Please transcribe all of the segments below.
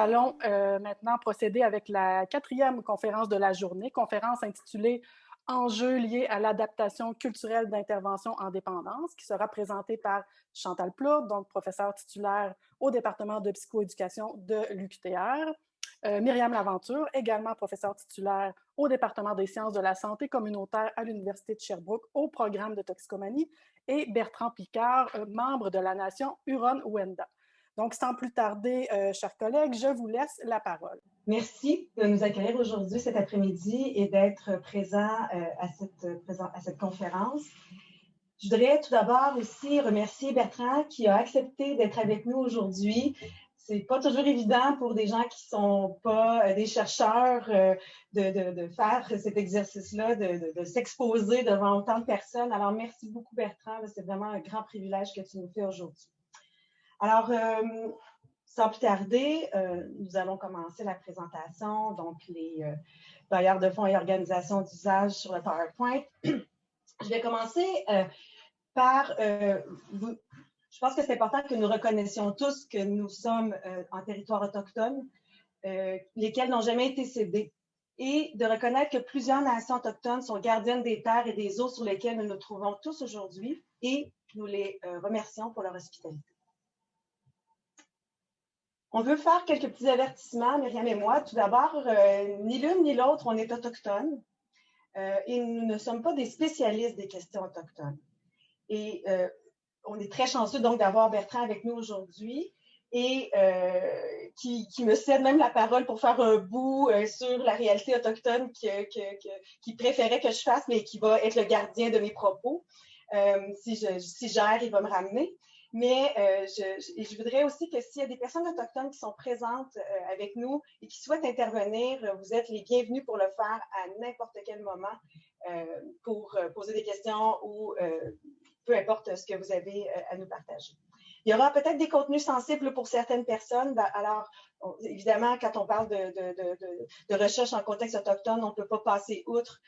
allons maintenant procéder avec la 4e conférence de la journée, conférence intitulée « Enjeux liés à l'adaptation culturelle d'intervention en dépendance » qui sera présentée par Chantal Plourde, donc professeure titulaire au département de psychoéducation de l'UQTR, Myriam Laventure, également professeure titulaire au département des sciences de la santé communautaire à l'Université de Sherbrooke au programme de toxicomanie, et Bertrand Picard, membre de la nation Huron-Wendat. Donc, sans plus tarder, chers collègues, je vous laisse la parole. Merci de nous accueillir aujourd'hui, cet après-midi, et d'être présent à cette conférence. Je voudrais tout d'abord aussi remercier Bertrand qui a accepté d'être avec nous aujourd'hui. C'est pas toujours évident pour des gens qui sont pas des chercheurs de faire cet exercice-là, de s'exposer devant autant de personnes. Alors, merci beaucoup Bertrand, c'est vraiment un grand privilège que tu nous fais aujourd'hui. Alors, sans plus tarder, nous allons commencer la présentation, donc les bailleurs de fonds et organisations d'usage sur le PowerPoint. Je vais commencer par je pense que c'est important que nous reconnaissions tous que nous sommes en territoire autochtone, lesquels n'ont jamais été cédés, et de reconnaître que plusieurs nations autochtones sont gardiennes des terres et des eaux sur lesquelles nous nous trouvons tous aujourd'hui, et nous les remercions pour leur hospitalité. On veut faire quelques petits avertissements, Myriam et moi. Tout d'abord, ni l'une ni l'autre, on est autochtones et nous ne sommes pas des spécialistes des questions autochtones. Et on est très chanceux donc d'avoir Bertrand avec nous aujourd'hui et qui me cède même la parole pour faire un bout sur la réalité autochtone qu'il préférait que je fasse, mais qui va être le gardien de mes propos. Si j'erre, il va me ramener. Mais je voudrais aussi que s'il y a des personnes autochtones qui sont présentes avec nous et qui souhaitent intervenir, vous êtes les bienvenus pour le faire à n'importe quel moment pour poser des questions ou peu importe ce que vous avez à nous partager. Il y aura peut-être des contenus sensibles pour certaines personnes. Alors, évidemment, quand on parle de recherche en contexte autochtone, on ne peut pas passer outre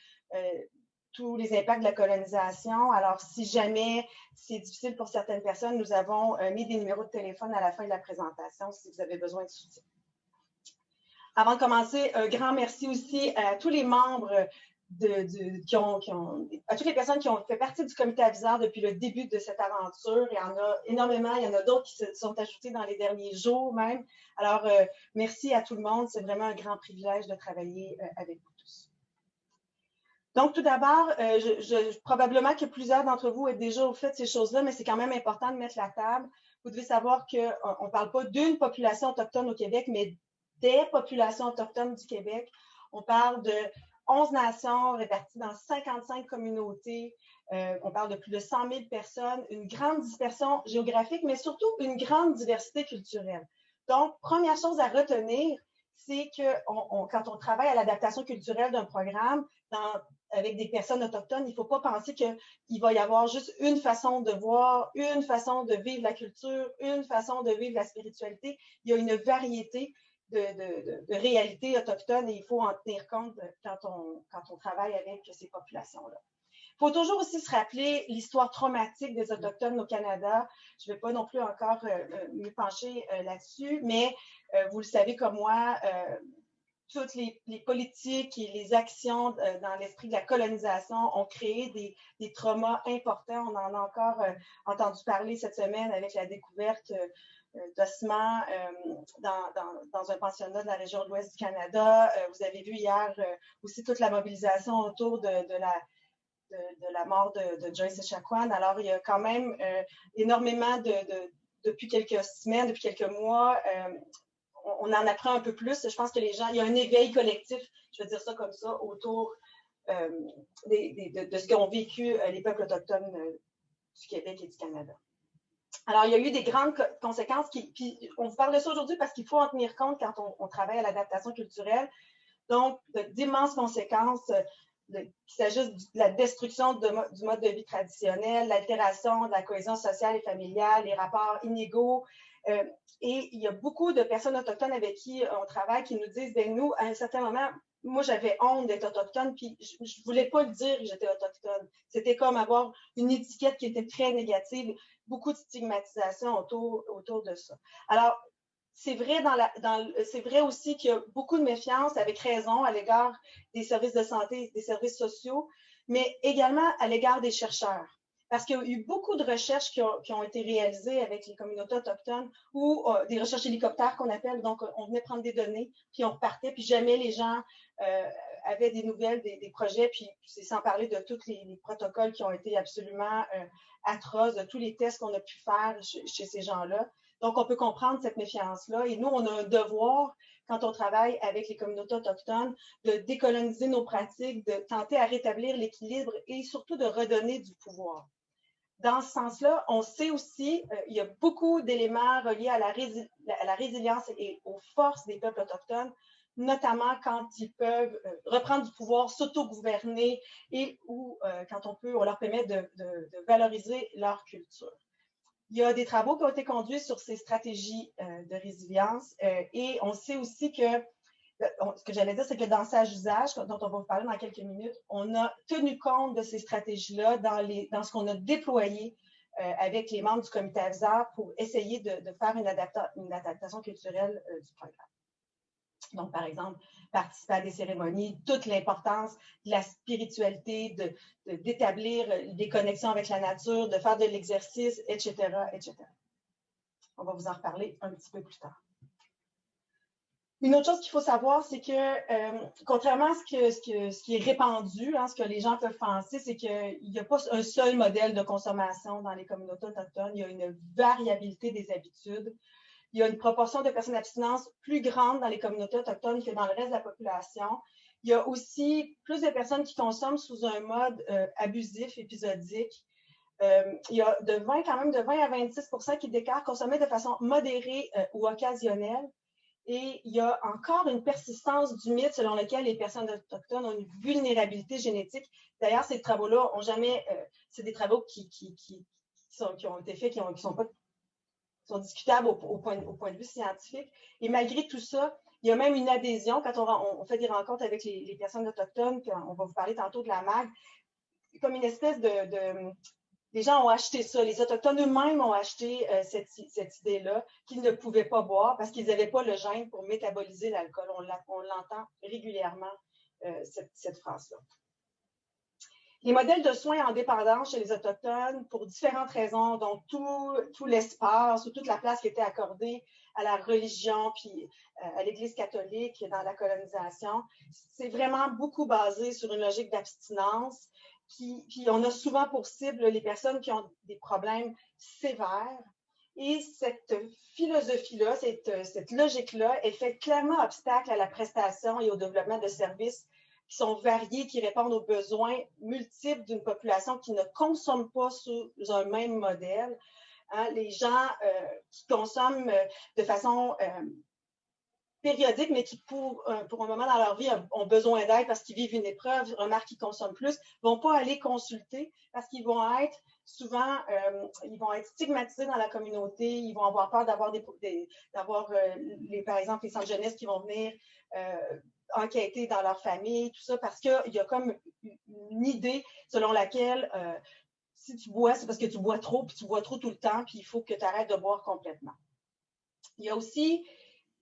tous les impacts de la colonisation. Alors, si jamais c'est difficile pour certaines personnes, nous avons mis des numéros de téléphone à la fin de la présentation si vous avez besoin de soutien. Avant de commencer, un grand merci aussi à tous les membres, à toutes les personnes qui ont fait partie du comité aviseur depuis le début de cette aventure. Il y en a énormément, il y en a d'autres qui se sont ajoutés dans les derniers jours même. Alors, merci à tout le monde. C'est vraiment un grand privilège de travailler avec vous tous. Donc, tout d'abord, probablement que plusieurs d'entre vous êtes déjà au fait de ces choses-là, mais c'est quand même important de mettre la table. Vous devez savoir qu'on ne parle pas d'une population autochtone au Québec, mais des populations autochtones du Québec. On parle de 11 nations réparties dans 55 communautés. On parle de plus de 100 000 personnes, une grande dispersion géographique, mais surtout une grande diversité culturelle. Donc, première chose à retenir, c'est que quand on travaille à l'adaptation culturelle d'un programme avec des personnes autochtones, il ne faut pas penser qu'il va y avoir juste une façon de voir, une façon de vivre la culture, une façon de vivre la spiritualité. Il y a une variété de réalités autochtones et il faut en tenir compte quand on travaille avec ces populations-là. Il faut toujours aussi se rappeler l'histoire traumatique des Autochtones au Canada. Je ne vais pas non plus encore me pencher là-dessus, mais vous le savez comme moi, toutes les politiques et les actions dans l'esprit de la colonisation ont créé des traumas importants. On en a encore entendu parler cette semaine avec la découverte d'ossements dans un pensionnat de la région de l'Ouest du Canada. Vous avez vu hier aussi toute la mobilisation autour de la mort de Joyce Echaquan. Alors, il y a quand même énormément depuis quelques semaines, depuis quelques mois, on en apprend un peu plus. Je pense que il y a un éveil collectif, je vais dire ça comme ça, autour de ce qu'ont vécu les peuples autochtones du Québec et du Canada. Alors, il y a eu des grandes conséquences, puis on vous parle de ça aujourd'hui parce qu'il faut en tenir compte quand on travaille à l'adaptation culturelle. Donc, d'immenses conséquences, qu'il s'agisse de la destruction du mode de vie traditionnel, l'altération de la cohésion sociale et familiale, les rapports inégaux. Et il y a beaucoup de personnes autochtones avec qui on travaille qui nous disent, ben nous, à un certain moment, moi, j'avais honte d'être autochtone, puis je ne voulais pas le dire que j'étais autochtone. C'était comme avoir une étiquette qui était très négative, beaucoup de stigmatisation autour de ça. Alors, c'est vrai, c'est vrai aussi qu'il y a beaucoup de méfiance, avec raison, à l'égard des services de santé, des services sociaux, mais également à l'égard des chercheurs. Parce qu'il y a eu beaucoup de recherches qui ont été réalisées avec les communautés autochtones ou des recherches hélicoptères qu'on appelle. Donc, on venait prendre des données, puis on repartait, puis jamais les gens avaient des nouvelles, des projets, puis c'est sans parler de tous les protocoles qui ont été absolument atroces, de tous les tests qu'on a pu faire chez ces gens-là. Donc, on peut comprendre cette méfiance-là. Et nous, on a un devoir, quand on travaille avec les communautés autochtones, de décoloniser nos pratiques, de tenter à rétablir l'équilibre et surtout de redonner du pouvoir. Dans ce sens-là, on sait aussi, il y a beaucoup d'éléments reliés à la résilience et aux forces des peuples autochtones, notamment quand ils peuvent reprendre du pouvoir, s'autogouverner et ou quand on leur permet de valoriser leur culture. Il y a des travaux qui ont été conduits sur ces stratégies de résilience et on sait aussi que, ce que j'allais dire, c'est que dans Sage Usage, dont on va vous parler dans quelques minutes, on a tenu compte de ces stratégies-là dans ce qu'on a déployé avec les membres du comité aviseur pour essayer de faire une adaptation culturelle du programme. Donc, par exemple, participer à des cérémonies, toute l'importance de la spiritualité, d'établir des connexions avec la nature, de faire de l'exercice, etc., etc. On va vous en reparler un petit peu plus tard. Une autre chose qu'il faut savoir, c'est que, contrairement à ce qui est répandu, ce que les gens peuvent penser, c'est qu'il n'y a pas un seul modèle de consommation dans les communautés autochtones. Il y a une variabilité des habitudes. Il y a une proportion de personnes abstinentes plus grande dans les communautés autochtones que dans le reste de la population. Il y a aussi plus de personnes qui consomment sous un mode abusif, épisodique. Il y a quand même de 20 à 26% qui déclarent consommer de façon modérée ou occasionnelle. Et il y a encore une persistance du mythe selon lequel les personnes autochtones ont une vulnérabilité génétique. D'ailleurs, ces travaux-là ont jamais... c'est des travaux qui ont été faits, qui sont discutables au point de vue scientifique. Et malgré tout ça, il y a même une adhésion quand on fait des rencontres avec les personnes autochtones, puis on va vous parler tantôt de la MAG, comme une espèce les gens ont acheté ça. Les Autochtones eux-mêmes ont acheté cette idée-là qu'ils ne pouvaient pas boire parce qu'ils n'avaient pas le gène pour métaboliser l'alcool. On l'entend régulièrement, cette phrase-là. Les modèles de soins en dépendance chez les Autochtones, pour différentes raisons, donc tout l'espace ou toute la place qui était accordée à la religion puis à l'Église catholique dans la colonisation, c'est vraiment beaucoup basé sur une logique d'abstinence. Puis on a souvent pour cible les personnes qui ont des problèmes sévères. Et cette philosophie-là, cette logique-là, elle fait clairement obstacle à la prestation et au développement de services qui sont variés, qui répondent aux besoins multiples d'une population qui ne consomme pas sous un même modèle. Les gens qui consomment de façon périodique, mais qui, pour un moment dans leur vie, ont besoin d'aide parce qu'ils vivent une épreuve, remarquent qu'ils consomment plus, ne vont pas aller consulter parce qu'ils vont être souvent, ils vont être stigmatisés dans la communauté, ils vont avoir peur d'avoir par exemple, les centres jeunesse qui vont venir enquêter dans leur famille, tout ça, parce qu'il y a comme une idée selon laquelle si tu bois, c'est parce que tu bois trop, puis tu bois trop tout le temps, puis il faut que tu arrêtes de boire complètement. Il y a aussi,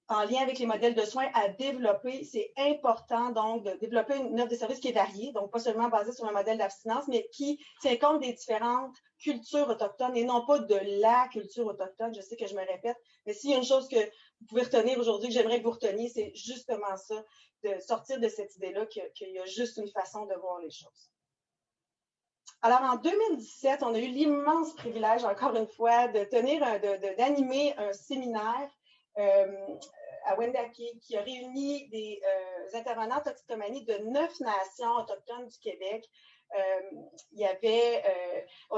en lien avec les modèles de soins, à développer, c'est important donc de développer une offre de services qui est variée, donc pas seulement basée sur un modèle d'abstinence, mais qui tient compte des différentes cultures autochtones et non pas de la culture autochtone. Je sais que je me répète, mais s'il y a une chose que vous pouvez retenir aujourd'hui, que j'aimerais que vous reteniez, c'est justement ça, de sortir de cette idée-là qu'il y a juste une façon de voir les choses. Alors, en 2017, on a eu l'immense privilège, encore une fois, d'animer un séminaire à Wendake qui a réuni des intervenants en toxicomanie de 9 nations autochtones du Québec. Il y avait,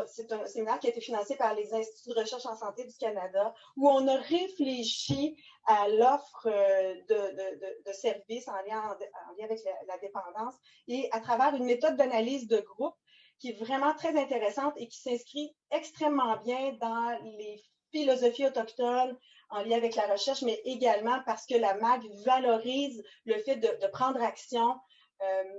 c'est un séminaire qui a été financé par les Instituts de recherche en santé du Canada, où on a réfléchi à l'offre de services en lien avec la dépendance et à travers une méthode d'analyse de groupe qui est vraiment très intéressante et qui s'inscrit extrêmement bien dans les philosophies autochtones en lien avec la recherche, mais également parce que la MAG valorise le fait de prendre action,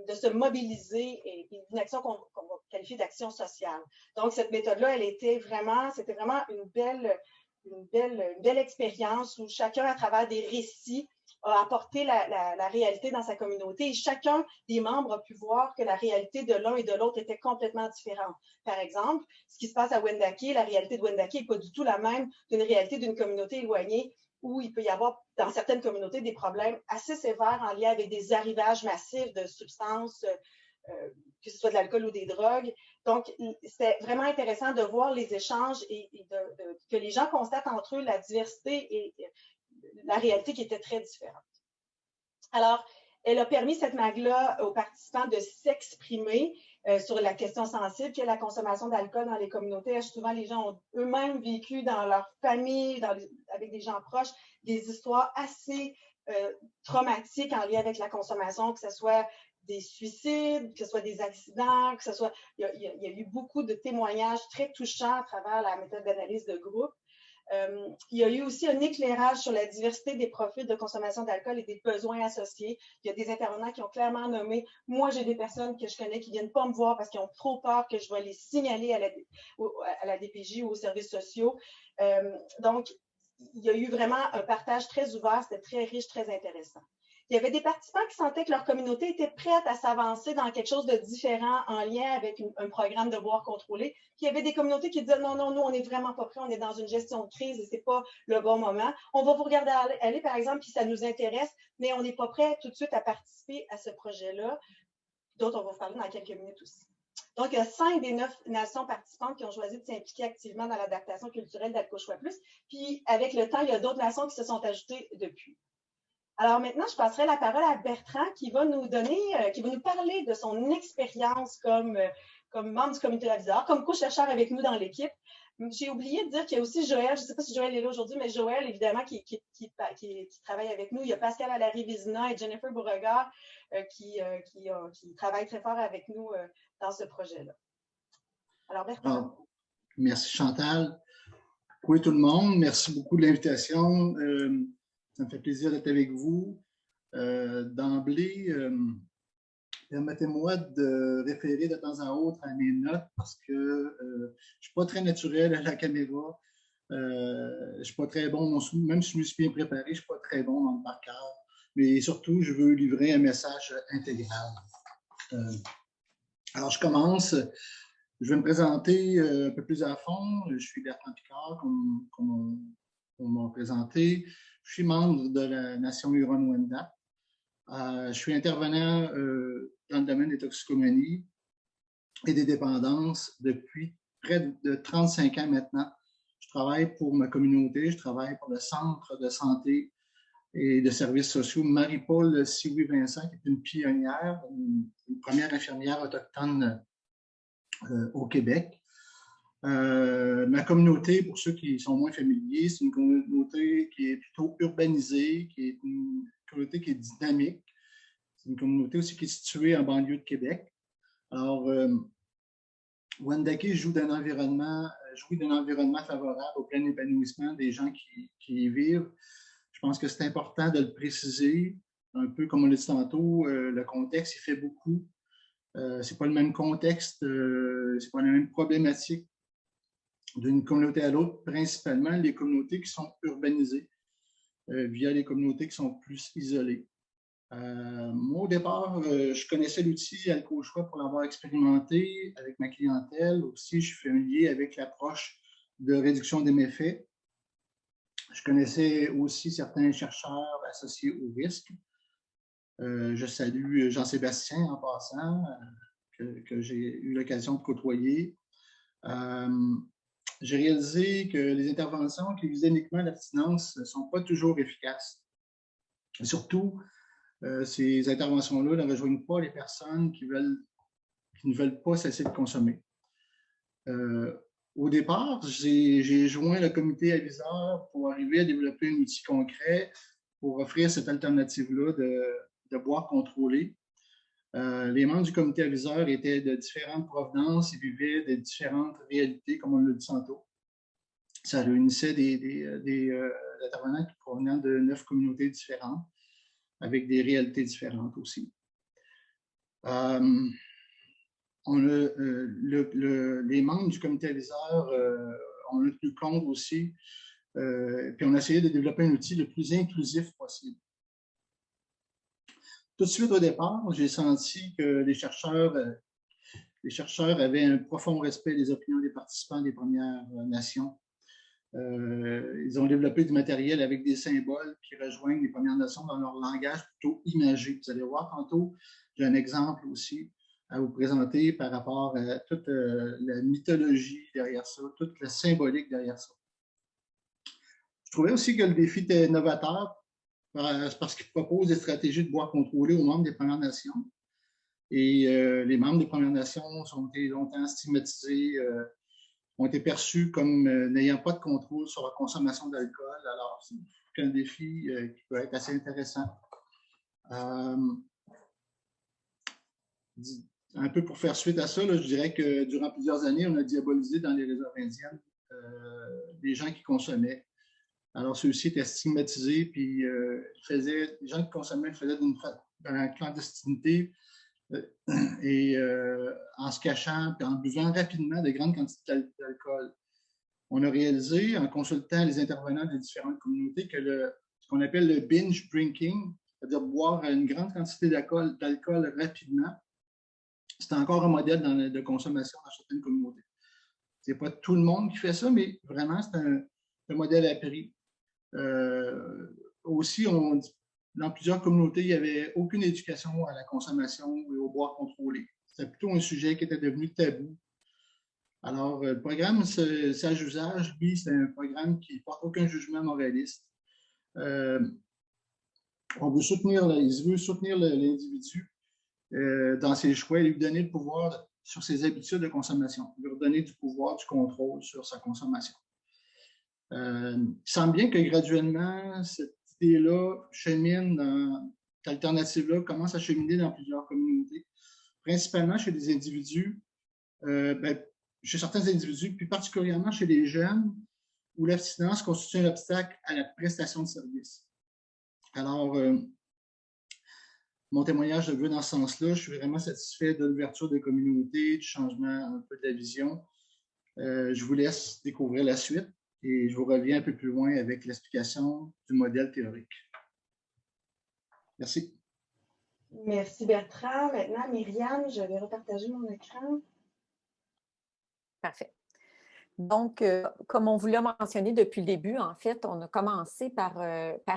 de se mobiliser et une action qu'on va qualifier d'action sociale. Donc, cette méthode-là, c'était vraiment une belle une belle expérience où chacun, à travers des récits, a apporté la réalité dans sa communauté et chacun des membres a pu voir que la réalité de l'un et de l'autre était complètement différente. Par exemple, ce qui se passe à Wendake, la réalité de Wendake n'est pas du tout la même d'une réalité d'une communauté éloignée où il peut y avoir, dans certaines communautés, des problèmes assez sévères en lien avec des arrivages massifs de substances, que ce soit de l'alcool ou des drogues. Donc, c'est vraiment intéressant de voir les échanges et que les gens constatent entre eux la diversité et la réalité qui était très différente. Alors, elle a permis, cette MAG-là, aux participants de s'exprimer sur la question sensible qu'est la consommation d'alcool dans les communautés. Souvent, les gens ont eux-mêmes vécu dans leur famille, avec des gens proches, des histoires assez traumatiques en lien avec la consommation, que ce soit des suicides, que ce soit des accidents, que ce soit... Il y a eu beaucoup de témoignages très touchants à travers la méthode d'analyse de groupe. Il y a eu aussi un éclairage sur la diversité des profils de consommation d'alcool et des besoins associés. Il y a des intervenants qui ont clairement nommé, moi j'ai des personnes que je connais qui ne viennent pas me voir parce qu'ils ont trop peur que je vais les signaler à la DPJ ou aux services sociaux. Donc, il y a eu vraiment un partage très ouvert, c'était très riche, très intéressant. Il y avait des participants qui sentaient que leur communauté était prête à s'avancer dans quelque chose de différent en lien avec un programme de boire contrôlé. Puis il y avait des communautés qui disaient non, non, nous, on n'est vraiment pas prêts, on est dans une gestion de crise et ce n'est pas le bon moment. On va vous regarder aller, par exemple, puis ça nous intéresse, mais on n'est pas prêt tout de suite à participer à ce projet-là, dont on va vous parler dans quelques minutes aussi. Donc, il y a 5 des 9 nations participantes qui ont choisi de s'impliquer activement dans l'adaptation culturelle d'Alco-Choix Plus. Puis, avec le temps, il y a d'autres nations qui se sont ajoutées depuis. Alors maintenant, je passerai la parole à Bertrand qui va nous parler de son expérience comme membre du comité aviseur, comme co-chercheur avec nous dans l'équipe. J'ai oublié de dire qu'il y a aussi Joël, je ne sais pas si Joël est là aujourd'hui, mais Joël, évidemment, qui travaille avec nous. Il y a Pascal Allary-Vizina et Jennifer Beauregard qui travaillent très fort avec nous dans ce projet-là. Alors, Bertrand. Merci Chantal. Oui, tout le monde, merci beaucoup de l'invitation. Ça me fait plaisir d'être avec vous. D'emblée, permettez-moi de référer de temps en autre à mes notes parce que je ne suis pas très naturel à la caméra. Je ne suis pas très bon, même si je me suis bien préparé, je ne suis pas très bon dans le par cœur. Mais surtout, je veux livrer un message intégral. Alors, je commence. Je vais me présenter un peu plus à fond. Je suis Bertrand Picard, comme on m'a présenté. Je suis membre de la Nation Huron-Wendat. Je suis intervenant dans le domaine des toxicomanies et des dépendances depuis près de 35 ans maintenant. Je travaille pour ma communauté, je travaille pour le Centre de santé et de services sociaux Marie-Paul Sioui-Vincent, qui est une pionnière, une première infirmière autochtone au Québec. Ma communauté, pour ceux qui sont moins familiers, c'est une communauté qui est plutôt urbanisée, qui est une communauté qui est dynamique. C'est une communauté aussi qui est située en banlieue de Québec. Alors, Wendake jouit d'un environnement favorable au plein épanouissement des gens qui y vivent. Je pense que c'est important de le préciser, un peu comme on l'a dit tantôt, le contexte, il fait beaucoup. Ce n'est pas le même contexte, ce n'est pas la même problématique d'une communauté à l'autre, principalement les communautés qui sont urbanisées via les communautés qui sont plus isolées. Moi, au départ, je connaissais l'outil Alco-Choix pour l'avoir expérimenté avec ma clientèle. Aussi, je suis familier avec l'approche de réduction des méfaits. Je connaissais aussi certains chercheurs associés au risque. Je salue Jean-Sébastien en passant, que j'ai eu l'occasion de côtoyer. J'ai réalisé que les interventions qui visaient uniquement l'abstinence ne sont pas toujours efficaces. Et surtout, ces interventions-là ne rejoignent pas les personnes qui ne veulent pas cesser de consommer. Au départ, j'ai joint le comité aviseur pour arriver à développer un outil concret pour offrir cette alternative-là de boire contrôlé. Les membres du comité aviseur étaient de différentes provenances et vivaient de différentes réalités, comme on l'a dit tantôt. Ça réunissait des intervenants provenant de 9 communautés différentes, avec des réalités différentes aussi. Les membres du comité aviseur ont tenu compte aussi Puis on a essayé de développer un outil le plus inclusif possible. Tout de suite au départ, j'ai senti que les chercheurs avaient un profond respect des opinions des participants des Premières Nations. Ils ont développé du matériel avec des symboles qui rejoignent les Premières Nations dans leur langage plutôt imagé. Vous allez voir tantôt, j'ai un exemple aussi à vous présenter par rapport à toute la mythologie derrière ça, toute la symbolique derrière ça. Je trouvais aussi que le défi était novateur parce qu'il propose des stratégies de bois contrôlées aux membres des Premières Nations. Et les membres des Premières Nations ont été longtemps stigmatisés, ont été perçus comme n'ayant pas de contrôle sur la consommation d'alcool. Alors, c'est un défi qui peut être assez intéressant. Un peu pour faire suite à ça, là, je dirais que durant plusieurs années, on a diabolisé dans les réserves indiennes des gens qui consommaient. Alors, ceux-ci étaient stigmatisés, puis les gens qui consommaient le faisaient dans la clandestinité et en se cachant, puis en buvant rapidement de grandes quantités d'alcool. On a réalisé, en consultant les intervenants des différentes communautés, que ce qu'on appelle le binge drinking, c'est-à-dire boire une grande quantité d'alcool rapidement, c'est encore un modèle de consommation dans certaines communautés. Ce n'est pas tout le monde qui fait ça, mais vraiment, c'est un modèle appris. Aussi, dans plusieurs communautés, il n'y avait aucune éducation à la consommation et au boire contrôlé. C'était plutôt un sujet qui était devenu tabou. Alors, le programme Sage Usage, lui, c'est un programme qui ne porte aucun jugement moraliste. On veut soutenir l'individu dans ses choix et lui donner le pouvoir sur ses habitudes de consommation, lui redonner du pouvoir, du contrôle sur sa consommation. Il semble bien que graduellement, cette idée-là chemine cette alternative-là commence à cheminer dans plusieurs communautés, principalement chez des individus, chez certains individus, puis particulièrement chez les jeunes, où l'abstinence constitue un obstacle à la prestation de services. Alors, mon témoignage veut dans ce sens-là. Je suis vraiment satisfait de l'ouverture des communautés, du changement un peu de la vision. Je vous laisse découvrir la suite. Et je vous reviens un peu plus loin avec l'explication du modèle théorique. Merci. Merci Bertrand. Maintenant, Myriam, je vais repartager mon écran. Parfait. Donc, comme on vous l'a mentionné depuis le début, en fait, on a commencé par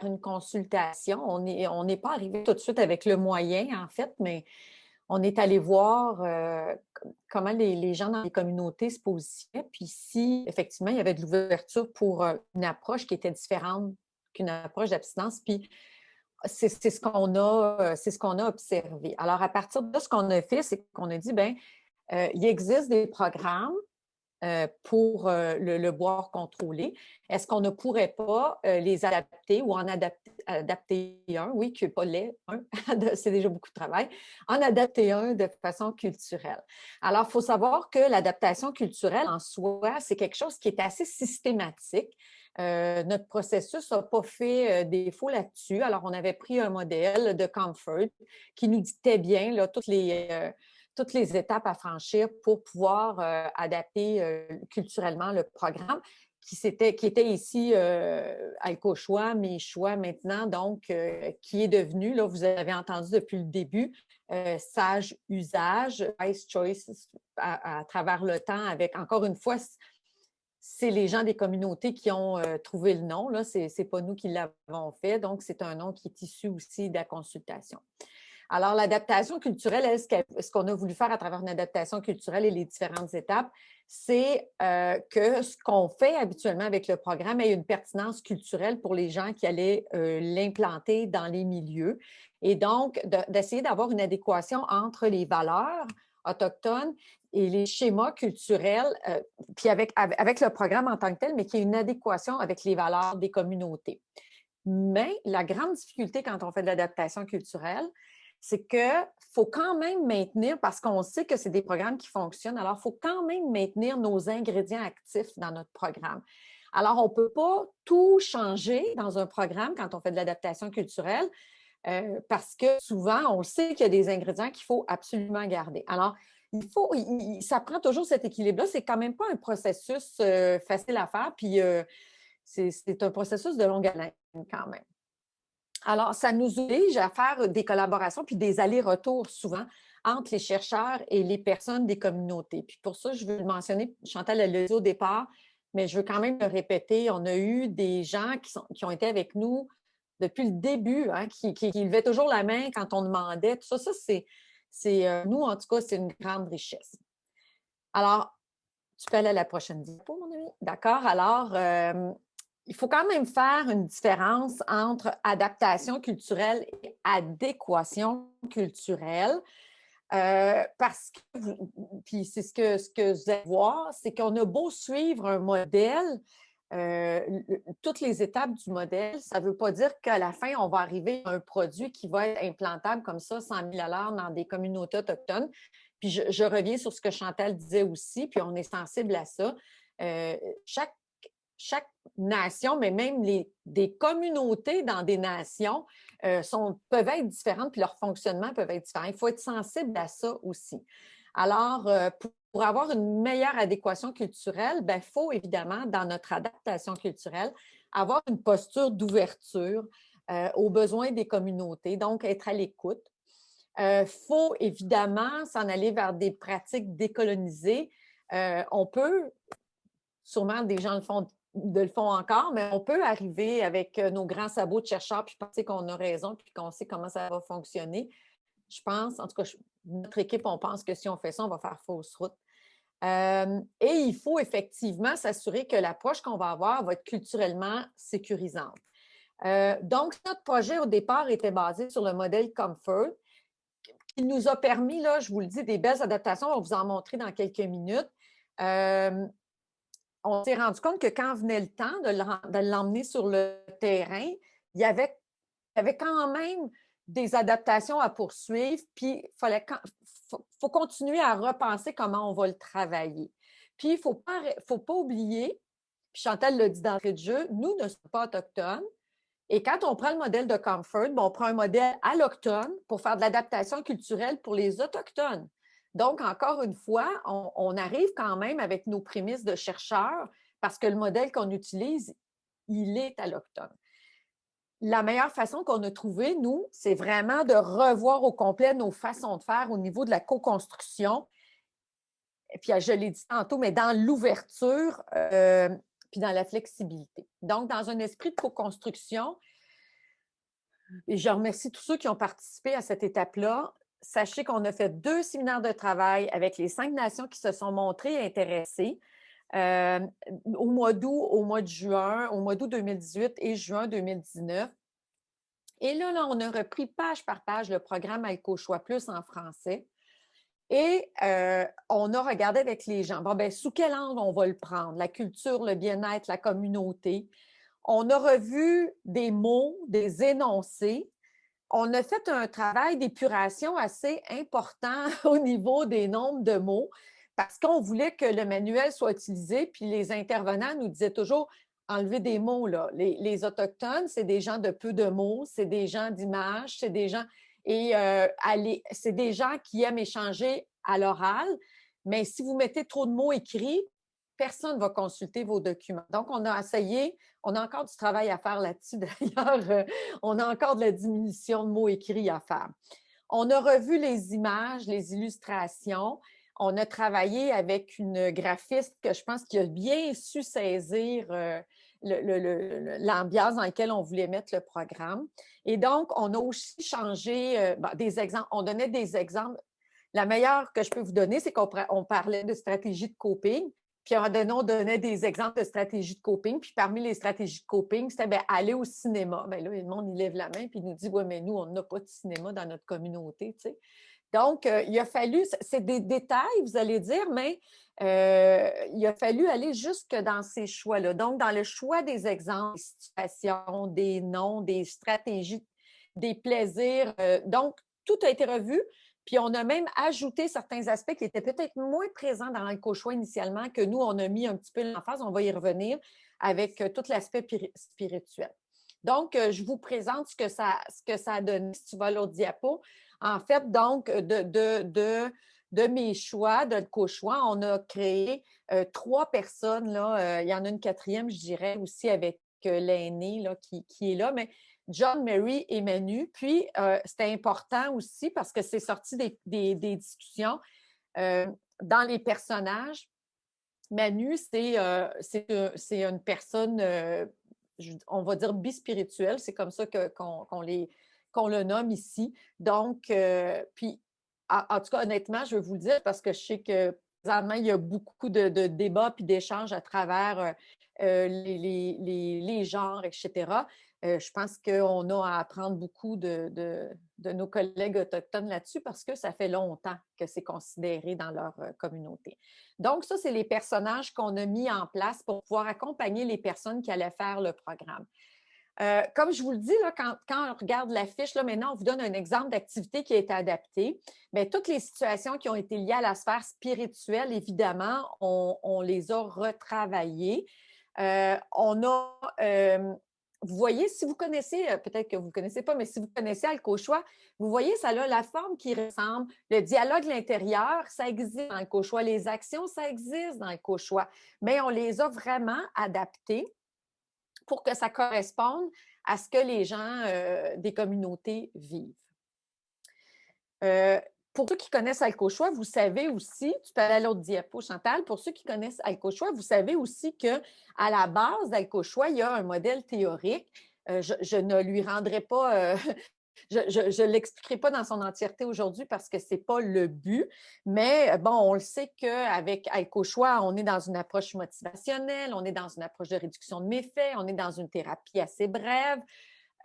une consultation. On n'est pas arrivé tout de suite avec le moyen, en fait, mais on est allé voir comment les gens dans les communautés se positionnaient, puis si, effectivement, il y avait de l'ouverture pour une approche qui était différente qu'une approche d'abstinence, puis c'est ce qu'on a observé. Alors, à partir de ce qu'on a fait, c'est qu'on a dit, il existe des programmes pour le boire contrôlé. Est-ce qu'on ne pourrait pas les adapter ou en adapter un, oui, que pas un, c'est déjà beaucoup de travail, en adapter un de façon culturelle. Alors, il faut savoir que l'adaptation culturelle en soi, c'est quelque chose qui est assez systématique. Notre processus n'a pas fait défaut là-dessus. Alors, on avait pris un modèle de Comfort qui nous dictait bien là, toutes les étapes à franchir pour pouvoir adapter culturellement le programme qui était ici Alco-Choix, Mes Choix maintenant, donc qui est devenu, là, vous avez entendu depuis le début, Sage Usage, Wise Choices à travers le temps avec, encore une fois, c'est les gens des communautés qui ont trouvé le nom, là, c'est pas nous qui l'avons fait, donc c'est un nom qui est issu aussi de la consultation. Alors, l'adaptation culturelle, ce qu'on a voulu faire à travers une adaptation culturelle et les différentes étapes, c'est que ce qu'on fait habituellement avec le programme ait une pertinence culturelle pour les gens qui allaient l'implanter dans les milieux. Et donc, d'essayer d'avoir une adéquation entre les valeurs autochtones et les schémas culturels, puis avec le programme en tant que tel, mais qu'il y ait une adéquation avec les valeurs des communautés. Mais la grande difficulté quand on fait de l'adaptation culturelle, c'est qu'il faut quand même maintenir, parce qu'on sait que c'est des programmes qui fonctionnent, alors il faut quand même maintenir nos ingrédients actifs dans notre programme. Alors, on ne peut pas tout changer dans un programme quand on fait de l'adaptation culturelle, parce que souvent, on sait qu'il y a des ingrédients qu'il faut absolument garder. Alors, ça prend toujours cet équilibre-là. C'est quand même pas un processus facile à faire, puis c'est un processus de longue haleine quand même. Alors, ça nous oblige à faire des collaborations puis des allers-retours souvent entre les chercheurs et les personnes des communautés. Puis pour ça, je veux le mentionner, Chantal l'a dit au départ, mais je veux quand même le répéter. On a eu des gens qui ont été avec nous depuis le début, hein, qui levaient toujours la main quand on demandait. Tout ça, nous, en tout cas, c'est une grande richesse. Alors, tu peux aller à la prochaine diapo, mon ami. D'accord? Alors, il faut quand même faire une différence entre adaptation culturelle et adéquation culturelle. Parce que, puis c'est ce que vous allez voir, c'est qu'on a beau suivre un modèle, toutes les étapes du modèle, ça ne veut pas dire qu'à la fin, on va arriver à un produit qui va être implantable comme ça, 100 000 $ dans des communautés autochtones. Puis je reviens sur ce que Chantal disait aussi, puis on est sensible à ça. Chaque nation, mais même des communautés dans des nations peuvent être différentes, puis leur fonctionnement peuvent être différents. Il faut être sensible à ça aussi. Alors, pour avoir une meilleure adéquation culturelle, il faut évidemment, dans notre adaptation culturelle, avoir une posture d'ouverture aux besoins des communautés, donc être à l'écoute. Faut évidemment s'en aller vers des pratiques décolonisées. On peut, sûrement des gens le font encore, mais on peut arriver avec nos grands sabots de chercheurs puis penser qu'on a raison puis qu'on sait comment ça va fonctionner. Je pense, en tout cas, notre équipe, on pense que si on fait ça, on va faire fausse route. Et il faut effectivement s'assurer que l'approche qu'on va avoir va être culturellement sécurisante. Donc, notre projet au départ était basé sur le modèle Comfort, qui nous a permis, là, je vous le dis, des belles adaptations. On va vous en montrer dans quelques minutes. On s'est rendu compte que quand venait le temps de l'emmener sur le terrain, il y avait quand même des adaptations à poursuivre, puis il faut continuer à repenser comment on va le travailler. Puis, il ne faut pas oublier, puis Chantal l'a dit d'entrée de jeu, nous ne sommes pas autochtones. Et quand on prend le modèle de Comfort, on prend un modèle alloctone pour faire de l'adaptation culturelle pour les Autochtones. Donc, encore une fois, on arrive quand même avec nos prémices de chercheurs parce que le modèle qu'on utilise, il est alloctone. La meilleure façon qu'on a trouvée, nous, c'est vraiment de revoir au complet nos façons de faire au niveau de la co-construction. Et puis, je l'ai dit tantôt, mais dans l'ouverture, puis dans la flexibilité. Donc, dans un esprit de co-construction, et je remercie tous ceux qui ont participé à cette étape-là. Sachez qu'on a fait 2 séminaires de travail avec les 5 nations qui se sont montrées intéressées au mois d'août, au mois de juin, au mois d'août 2018 et juin 2019. Et là, on a repris page par page le programme AlcoChoix Plus en français. Et on a regardé avec les gens, sous quel angle on va le prendre? La culture, le bien-être, la communauté. On a revu des mots, des énoncés. On a fait un travail d'épuration assez important au niveau des nombres de mots parce qu'on voulait que le manuel soit utilisé, puis les intervenants nous disaient toujours enlever des mots, là. Les Autochtones, c'est des gens de peu de mots, c'est des gens d'images, c'est des gens... Et c'est des gens qui aiment échanger à l'oral, mais si vous mettez trop de mots écrits, personne ne va consulter vos documents. Donc, on a essayé, on a encore du travail à faire là-dessus d'ailleurs, on a encore de la diminution de mots écrits à faire. On a revu les images, les illustrations. On a travaillé avec une graphiste que je pense qui a bien su saisir l'ambiance dans laquelle on voulait mettre le programme. Et donc, on a aussi changé des exemples. On donnait des exemples. La meilleure que je peux vous donner, c'est qu'on parlait de stratégie de coping. Puis, à un moment donné, on donnait des exemples de stratégies de coping. Puis, parmi les stratégies de coping, c'était aller au cinéma. Là, le monde, il lève la main puis il nous dit « Oui, mais nous, on n'a pas de cinéma dans notre communauté. » tu sais. Donc, il a fallu, c'est des détails, vous allez dire, mais il a fallu aller jusque dans ces choix-là. Donc, dans le choix des exemples, des situations, des noms, des stratégies, des plaisirs. Donc, tout a été revu. Puis, on a même ajouté certains aspects qui étaient peut-être moins présents dans l'AlcoChoix initialement, que nous, on a mis un petit peu l'emphase. On va y revenir avec tout l'aspect spirituel. Donc, je vous présente ce que ça a donné, si tu vas à l'autre diapo. En fait, donc, de mes choix, de co-choix, on a créé 3 personnes. Là, il y en a une quatrième, je dirais, aussi avec l'aîné là, qui est là, mais John, Mary et Manu. Puis, c'était important aussi parce que c'est sorti des discussions dans les personnages. Manu, c'est une personne, on va dire, bispirituelle. C'est comme ça qu'on le nomme ici. Donc, puis, en tout cas, honnêtement, je veux vous le dire parce que je sais que présentement, il y a beaucoup de débats puis d'échanges à travers les genres, etc. Je pense qu'on a à apprendre beaucoup de nos collègues autochtones là-dessus parce que ça fait longtemps que c'est considéré dans leur communauté. Donc, ça, c'est les personnages qu'on a mis en place pour pouvoir accompagner les personnes qui allaient faire le programme. Comme je vous le dis, là, quand on regarde l'affiche, là, maintenant, on vous donne un exemple d'activité qui a été adaptée. Bien, toutes les situations qui ont été liées à la sphère spirituelle, évidemment, on les a retravaillées. On a, vous voyez, si vous connaissez, peut-être que vous ne connaissez pas, mais si vous connaissez Alcochois, vous voyez, ça a la forme qui ressemble. Le dialogue à l'intérieur, ça existe dans Alcochois. Les actions, ça existe dans Alcochois. Mais on les a vraiment adaptées pour que ça corresponde à ce que les gens des communautés vivent. Pour ceux qui connaissent Alcochois, vous savez aussi, tu peux aller à l'autre diapo, Chantal, pour ceux qui connaissent Alcochois, vous savez aussi qu'à la base d'Alcochois, il y a un modèle théorique. Je ne lui rendrai pas... Je ne l'expliquerai pas dans son entièreté aujourd'hui parce que ce n'est pas le but, mais bon, on le sait qu'avec Alcochois, on est dans une approche motivationnelle, on est dans une approche de réduction de méfaits, on est dans une thérapie assez brève.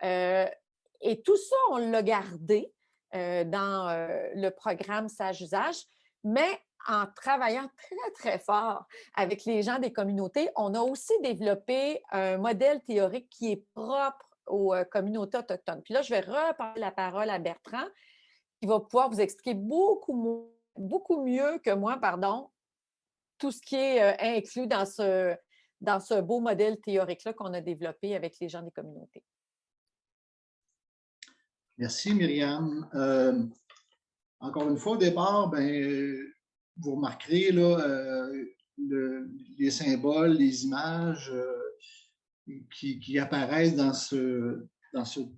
Et tout ça, on l'a gardé dans le programme Sage Usage, mais en travaillant très, très fort avec les gens des communautés, on a aussi développé un modèle théorique qui est propre aux communautés autochtones. Puis là, je vais reparler la parole à Bertrand, qui va pouvoir vous expliquer beaucoup mieux que moi, tout ce qui est inclus dans ce beau modèle théorique-là qu'on a développé avec les gens des communautés. Merci, Myriam. Encore une fois, au départ, vous remarquerez là, les symboles, les images qui apparaissent dans ce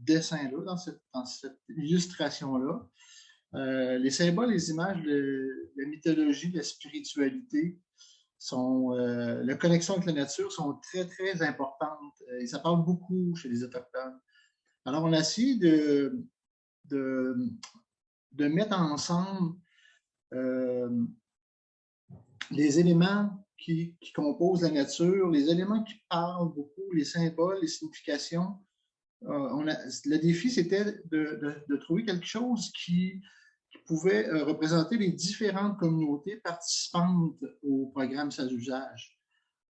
dessin-là, dans cette illustration-là. Les symboles, les images, la mythologie, la spiritualité, la connexion avec la nature sont très, très importantes. Et ça parle beaucoup chez les Autochtones. Alors, on a essayé de mettre ensemble les éléments qui composent la nature, les éléments qui parlent beaucoup, les symboles, les significations. Le défi, c'était de trouver quelque chose qui pouvait représenter les différentes communautés participantes au programme Sage Usage.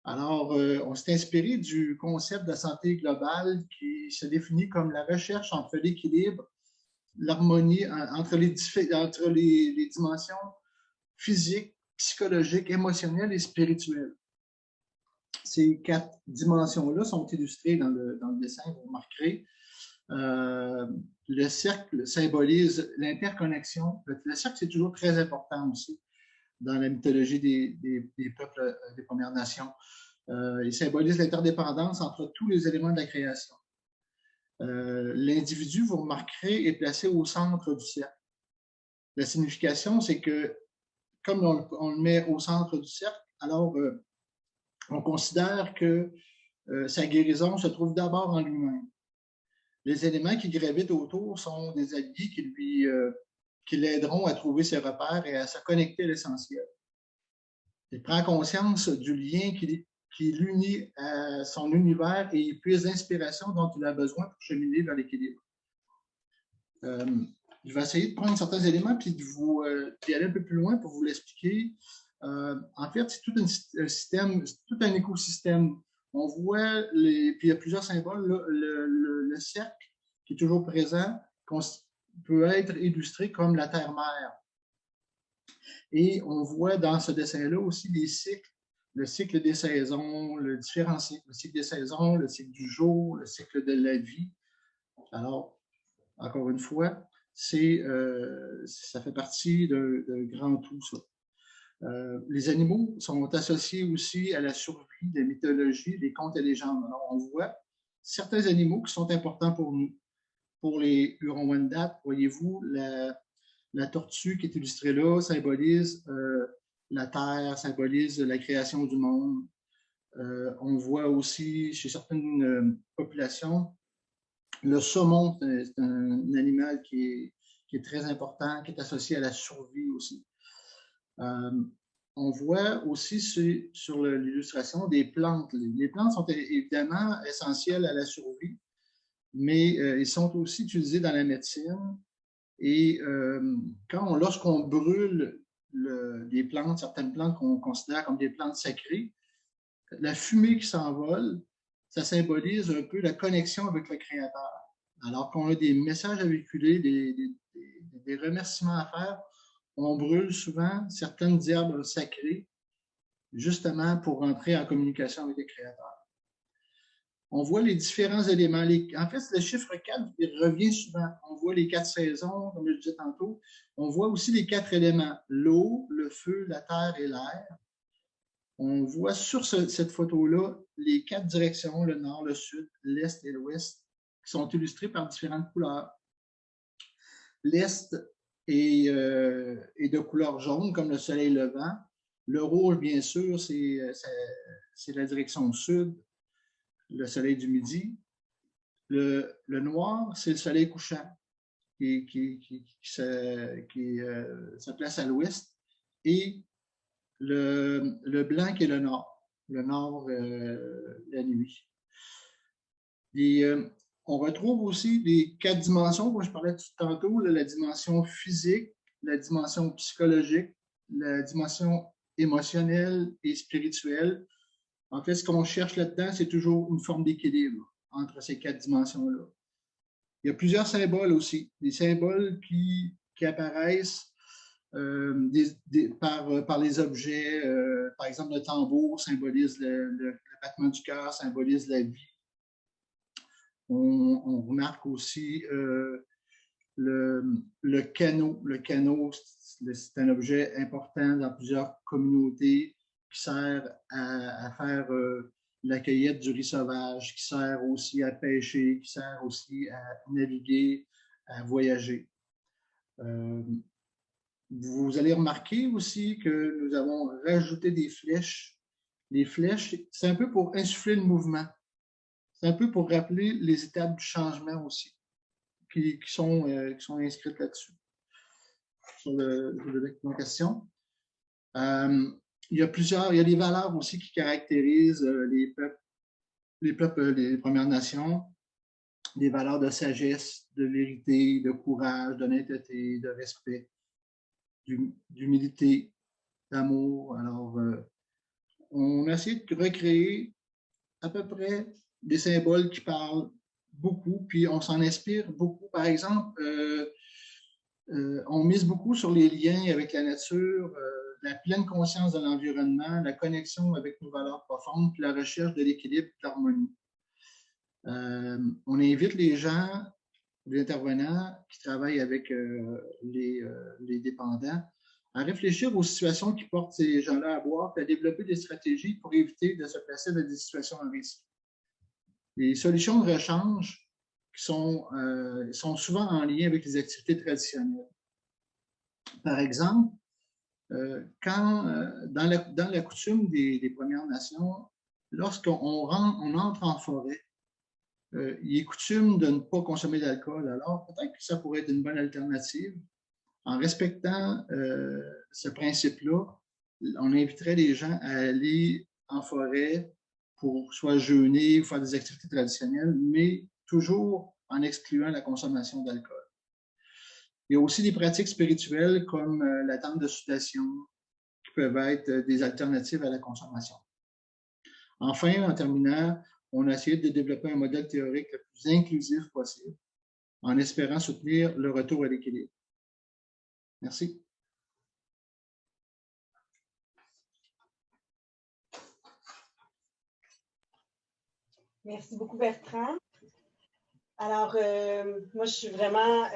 Alors, on s'est inspiré du concept de la santé globale qui se définit comme la recherche entre l'équilibre, l'harmonie entre les dimensions physiques, psychologiques, émotionnelles et spirituelles. Ces 4 dimensions-là sont illustrées dans le dessin, vous remarquerez. Le cercle symbolise l'interconnexion. Le cercle, c'est toujours très important aussi dans la mythologie des peuples des Premières Nations. Il symbolise l'interdépendance entre tous les éléments de la création. L'individu, vous remarquerez, est placé au centre du cercle. La signification, c'est que comme on le met au centre du cercle, alors on considère que sa guérison se trouve d'abord en lui-même. Les éléments qui gravitent autour sont des alliés qui l'aideront à trouver ses repères et à se connecter à l'essentiel. Il prend conscience du lien qui l'unit à son univers et il puise l'inspiration dont il a besoin pour cheminer vers l'équilibre. Je vais essayer de prendre certains éléments puis d'y aller un peu plus loin pour vous l'expliquer. En fait, c'est tout un système, tout un écosystème. On voit, puis il y a plusieurs symboles. Là, le cercle qui est toujours présent peut être illustré comme la terre-mère. Et on voit dans ce dessin-là aussi les cycles, le cycle des saisons, le différent cycle, le cycle des saisons, le cycle du jour, le cycle de la vie. Alors, encore une fois, ça fait partie d'un grand tout, ça. Les animaux sont associés aussi à la survie, la mythologie, les contes et légendes. Alors, on voit certains animaux qui sont importants pour nous. Pour les Hurons-Wendat, voyez-vous, la tortue qui est illustrée là symbolise la terre, symbolise la création du monde. On voit aussi chez certaines populations, le saumon, c'est un animal qui est très important, qui est associé à la survie aussi. On voit aussi sur l'illustration des plantes. Les plantes sont évidemment essentielles à la survie, mais ils sont aussi utilisés dans la médecine. Et lorsqu'on brûle des plantes, certaines plantes qu'on considère comme des plantes sacrées, la fumée qui s'envole, ça symbolise un peu la connexion avec le Créateur. Alors qu'on a des messages à véhiculer, des remerciements à faire, on brûle souvent certaines herbes sacrées, justement pour entrer en communication avec le Créateur. On voit les différents éléments. En fait, le chiffre 4 il revient souvent. On voit les 4 saisons, comme je disais tantôt. On voit aussi les 4 éléments, l'eau, le feu, la terre et l'air. On voit sur cette photo-là les 4 directions, le nord, le sud, l'est et l'ouest, qui sont illustrées par différentes couleurs. L'est est de couleur jaune, comme le soleil levant. Le rouge, bien sûr, c'est la direction sud, le soleil du midi. Le noir, c'est le soleil couchant qui se place à l'ouest. Et le blanc qui est le nord la nuit. On retrouve aussi les 4 dimensions, comme je parlais tout tantôt, la dimension physique, la dimension psychologique, la dimension émotionnelle et spirituelle. En fait, ce qu'on cherche là-dedans, c'est toujours une forme d'équilibre entre ces 4 dimensions-là. Il y a plusieurs symboles aussi, des symboles qui apparaissent par les objets. Par exemple, le tambour symbolise le battement du cœur, symbolise la vie. On remarque aussi le canot. Le canot, c'est un objet important dans plusieurs communautés qui sert à faire la cueillette du riz sauvage, qui sert aussi à pêcher, qui sert aussi à naviguer, à voyager. Vous allez remarquer aussi que nous avons rajouté des flèches. Les flèches, c'est un peu pour insuffler le mouvement. C'est un peu pour rappeler les étapes du changement aussi, qui sont inscrites là-dessus, sur le document en question. Il y a des valeurs aussi qui caractérisent les Premières Nations, des valeurs de sagesse, de vérité, de courage, d'honnêteté, de respect, d'humilité, d'amour. Alors, on a essayé de recréer à peu près des symboles qui parlent beaucoup, puis on s'en inspire beaucoup. Par exemple, on mise beaucoup sur les liens avec la nature, la pleine conscience de l'environnement, la connexion avec nos valeurs profondes, puis la recherche de l'équilibre et de l'harmonie. On invite les gens, les intervenants qui travaillent avec les dépendants, à réfléchir aux situations qui portent ces gens-là à boire, puis à développer des stratégies pour éviter de se placer dans des situations à risque. Les solutions de rechange qui sont souvent en lien avec les activités traditionnelles. Par exemple, dans la coutume des Premières Nations, lorsqu'on entre en forêt, il est coutume de ne pas consommer d'alcool. Alors, peut-être que ça pourrait être une bonne alternative. En respectant ce principe-là, on inviterait les gens à aller en forêt pour soit jeûner ou faire des activités traditionnelles, mais toujours en excluant la consommation d'alcool. Il y a aussi des pratiques spirituelles comme la tente de sudation qui peuvent être des alternatives à la consommation. Enfin, en terminant, on a essayé de développer un modèle théorique le plus inclusif possible en espérant soutenir le retour à l'équilibre. Merci. Merci beaucoup, Bertrand. Alors, moi, je suis vraiment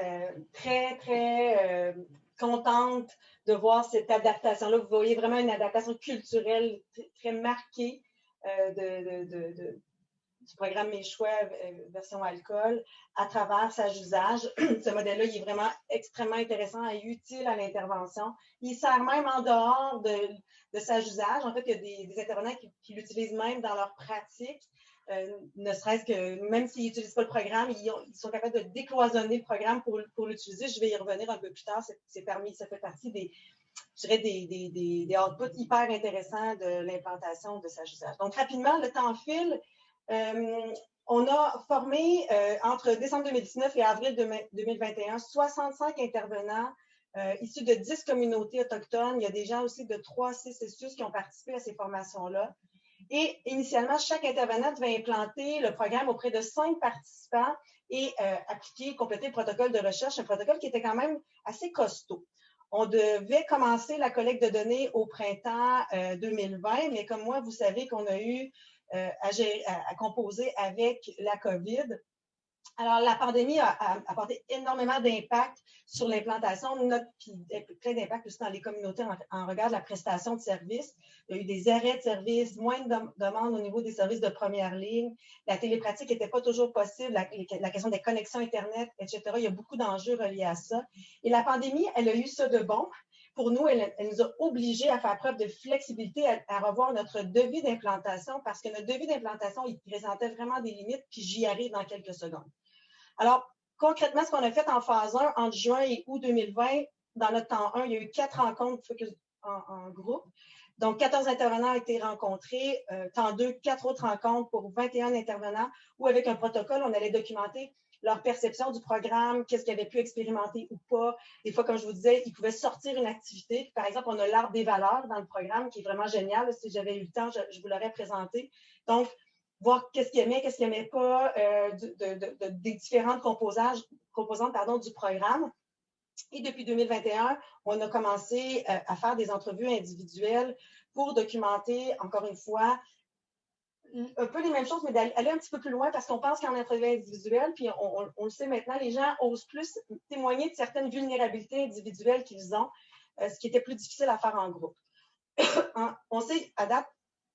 très, très contente de voir cette adaptation-là. Vous voyez vraiment une adaptation culturelle très marquée du programme Mes choix version alcool à travers Sage-Usage. Ce modèle-là, il est vraiment extrêmement intéressant et utile à l'intervention. Il sert même en dehors de Sage-Usage. En fait, il y a des intervenants qui l'utilisent même dans leur pratique. Ne serait-ce que, même s'ils n'utilisent pas le programme, ils sont capables de décloisonner le programme pour l'utiliser. Je vais y revenir un peu plus tard. Ça fait partie des outputs hyper intéressants de l'implantation de Sage-Usage. Donc, rapidement, le temps file. On a formé entre décembre 2019 et avril 2021 65 intervenants issus de 10 communautés autochtones. Il y a des gens aussi de 3 CCSUS qui ont participé à ces formations-là. Et initialement, chaque intervenant devait implanter le programme auprès de 5 participants et compléter le protocole de recherche, un protocole qui était quand même assez costaud. On devait commencer la collecte de données au printemps 2020, mais comme moi, vous savez qu'on a eu à composer avec la COVID. Alors, la pandémie a apporté énormément d'impact sur l'implantation, puis plein d'impact aussi dans les communautés en regard de la prestation de services. Il y a eu des arrêts de services, moins de demandes au niveau des services de première ligne. La télépratique n'était pas toujours possible, la question des connexions Internet, etc. Il y a beaucoup d'enjeux reliés à ça. Et la pandémie, elle a eu ça de bon. Pour nous, elle nous a obligés à faire preuve de flexibilité, à revoir notre devis d'implantation parce que notre devis d'implantation, il présentait vraiment des limites, puis j'y arrive dans quelques secondes. Alors, concrètement, ce qu'on a fait en phase 1, entre juin et août 2020, dans notre temps 1, il y a eu 4 rencontres en groupe. Donc, 14 intervenants ont été rencontrés. Temps 2, 4 autres rencontres pour 21 intervenants où, avec un protocole, on allait documenter leur perception du programme, qu'est-ce qu'ils avaient pu expérimenter ou pas. Des fois, comme je vous disais, ils pouvaient sortir une activité. Par exemple, on a l'arbre des valeurs dans le programme qui est vraiment génial. Si j'avais eu le temps, je vous l'aurais présenté. Donc, voir qu'est-ce qu'ils aimaient, qu'est-ce qu'ils n'aimaient pas des différentes composantes du programme. Et depuis 2021, on a commencé à faire des entrevues individuelles pour documenter, encore une fois, un peu les mêmes choses, mais d'aller un petit peu plus loin parce qu'on pense qu'en entrevue individuelle, puis on le sait maintenant, les gens osent plus témoigner de certaines vulnérabilités individuelles qu'ils ont, ce qui était plus difficile à faire en groupe. On sait, à date,